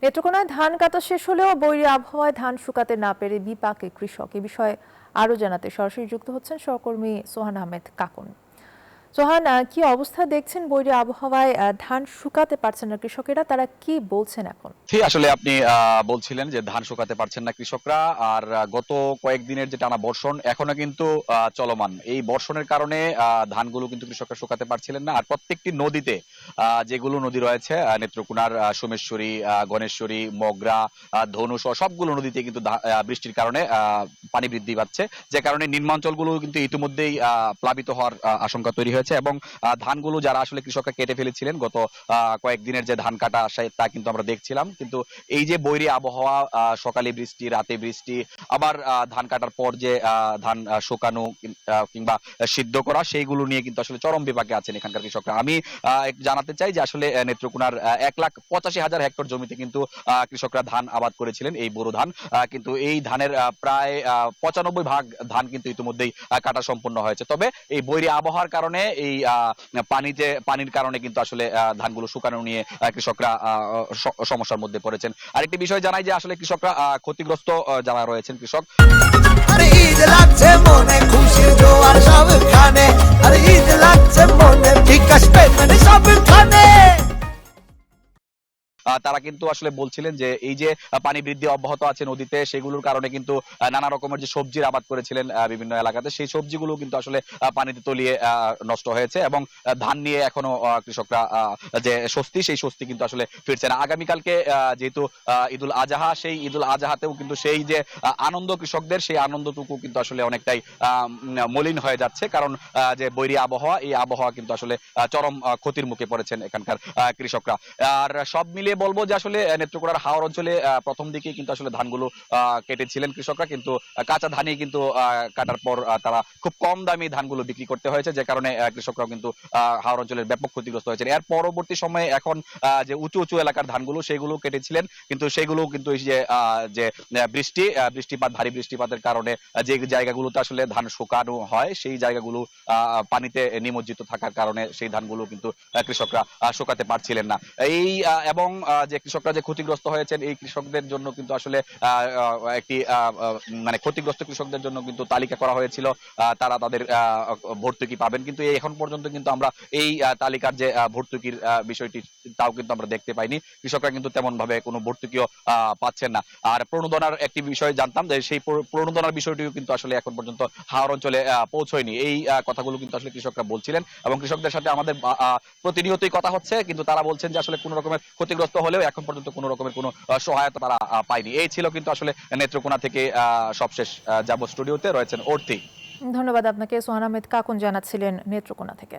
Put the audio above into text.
নেত্রকোনায় ধান কাটা শেষ হলেও বৈরী আবহাওয়ায় ধান শুকাতে না পেরে বিপাকে কৃষক। এ বিষয়ে আরো জানাতে সরাসরি যুক্ত হচ্ছেন সহকর্মী সোহান আহমেদ কাকুন। সোহান, কি অবস্থা দেখছেন বৈরী আবহাওয়ায় ধান শুকাতে পারছেন না কৃষকেরা, তারা কি বলছেন এখন? আসলে আপনি বলছিলেন যে ধান শুকাতে পারছেন না কৃষকরা। আর গত কয়েকদিনের যে টানা বর্ষণ এখনো কিন্তু চলমান। এই বর্ষণের কারণে ধানগুলো কিন্তু কৃষকরা শুকাতে পারছিলেন না। আর প্রত্যেকটি নদীতে যেগুলো নদী রয়েছে নেত্রকোনার সোমেশ্বরী, গণেশ্বরী, মগরা, ধনু সহ সবগুলো নদীতে কিন্তু বৃষ্টির কারণে পানি বৃদ্ধি পাচ্ছে। যে কারণে নিম্নাঞ্চলগুলো কিন্তু ইতিমধ্যেই প্লাবিত হওয়ার আশঙ্কা তৈরি হয়েছে এবং ধানগুলো যারা আসলে কৃষকরা কেটে ফেলেছিলেন গত কয়েকদিনের যে ধান কাটা তা কিন্তু আমরা দেখছিলাম। কিন্তু এই যে বৈরী আবহাওয়া, সকালে বৃষ্টি, রাতে বৃষ্টি, আবার ধান কাটার পর যে ধান শুকানো কিংবা সিদ্ধ করা, সেইগুলো নিয়ে কিন্তু আসলে চরম বিপাকে আছেন এখানকার কৃষকরা। আমি একটু জানাতে চাই যে আসলে নেত্রকোনার 1,85,000 হেক্টর জমিতে কিন্তু কৃষকরা ধান আবাদ করেছিলেন, এই বোরো ধান। কিন্তু এই ধানের প্রায় 95 ভাগ ধান কিন্তু ইতিমধ্যেই কাটা সম্পন্ন হয়েছে। তবে এই বৈরী আবহাওয়ার কারণে এই পানির কারণে কিন্তু আসলে ধানগুলো শুকানো নিয়ে কৃষকরা সমস্যার মধ্যে পড়েছেন। আরেকটি বিষয় জানাই যে আসলে কৃষকরা ক্ষতিগ্রস্ত যারা রয়েছেন কৃষক, আরে ঈদ লাগছে মনে খুশির জোয়ার সবখানে, আরে ঈদ লাগছে মনে বিকাশ পেমেন্ট সবখানে। তারা কিন্তু আসলে বলছিলেন যে এই যে পানি বৃদ্ধি অব্যাহত আছে নদীতে, সেগুলোর কারণে কিন্তু নানা রকমের যে সবজির আবাদ করেছিলেন বিভিন্ন এলাকাতে, সেই সবজিগুলো কিন্তু আসলে পানিতে তলিয়ে নষ্ট হয়েছে এবং ধান নিয়ে এখনো কৃষকরা যে স্বস্তি, সেই স্বস্তি কিন্তু আসলে ফিরছে না। আগামীকালকে যেহেতু ঈদুল আজহা, সেই ঈদুল আজহাতেও কিন্তু সেই যে আনন্দ কৃষকদের, সেই আনন্দটুকু কিন্তু আসলে অনেকটাই মলিন হয়ে যাচ্ছে। কারণ যে বৈরী আবহাওয়া, এই আবহাওয়া কিন্তু আসলে চরম ক্ষতির মুখে পড়েছেন এখানকার কৃষকরা। আর সব মিলিয়ে বলবো যে আসলে নেত্রকোনার হাওর অঞ্চলে প্রথম দিকে কিন্তু আসলে ধানগুলো কেটেছিলেন কৃষকরা, কিন্তু কাঁচা ধানই কিন্তু কাটার পর তারা খুব কম দামে ধানগুলো বিক্রি করতে হয়েছে, যে কারণে কৃষকরাও কিন্তু হাওর অঞ্চলের ব্যাপক ক্ষতিগ্রস্ত হয়েছে। এর পরবর্তী সময়ে এখন যে উঁচু উঁচু এলাকার ধানগুলো, সেগুলো কেটেছিলেন, কিন্তু সেগুলো কিন্তু এই যে বৃষ্টিপাত, ভারী বৃষ্টিপাতের কারণে যে জায়গাগুলোতে আসলে ধান শুকানো হয়, সেই জায়গাগুলো পানিতে নিমজ্জিত থাকার কারণে সেই ধানগুলো কিন্তু কৃষকরা শুকাতে পারছিলেন না। এই এবং যে কৃষকরা যে ক্ষতিগ্রস্ত হয়েছেন, এই কৃষকদের জন্য কিন্তু আসলে একটি মানে ক্ষতিগ্রস্ত কৃষকদের জন্য কিন্তু তালিকা করা হয়েছিল, তারা তাদের ভর্তুকি পাবেন। কিন্তু এখন পর্যন্ত কিন্তু আমরা এই তালিকার যে ভর্তুকির বিষয়টি, তাও কিন্তু আমরা দেখতে পাইনি। কৃষকরা কিন্তু তেমন ভাবে কোনো ভর্তুকিও পাচ্ছেন না। আর প্রণোদনার একটি বিষয় জানতাম, যে সেই প্রণোদনার বিষয়টিও কিন্তু আসলে এখন পর্যন্ত হাওর অঞ্চলে পৌঁছয়নি। এই কথাগুলো কিন্তু আসলে কৃষকরা বলছিলেন এবং কৃষকদের সাথে আমাদের প্রতিনিয়তই কথা হচ্ছে, কিন্তু তারা বলছেন যে আসলে কোনো রকমের ক্ষতিগ্রস্ত হলেও এখন পর্যন্ত কোনো রকমের কোনো সহায়তা তারা পায়নি। এই ছিল কিন্তু আসলে নেত্রকোনা থেকে সবশেষ। যাব স্টুডিওতে, রয়েছেন অর্থী। ধন্যবাদ আপনাকে। সোহান আহমেদ কাকুন জানাচ্ছিলেন নেত্রকোনা থেকে।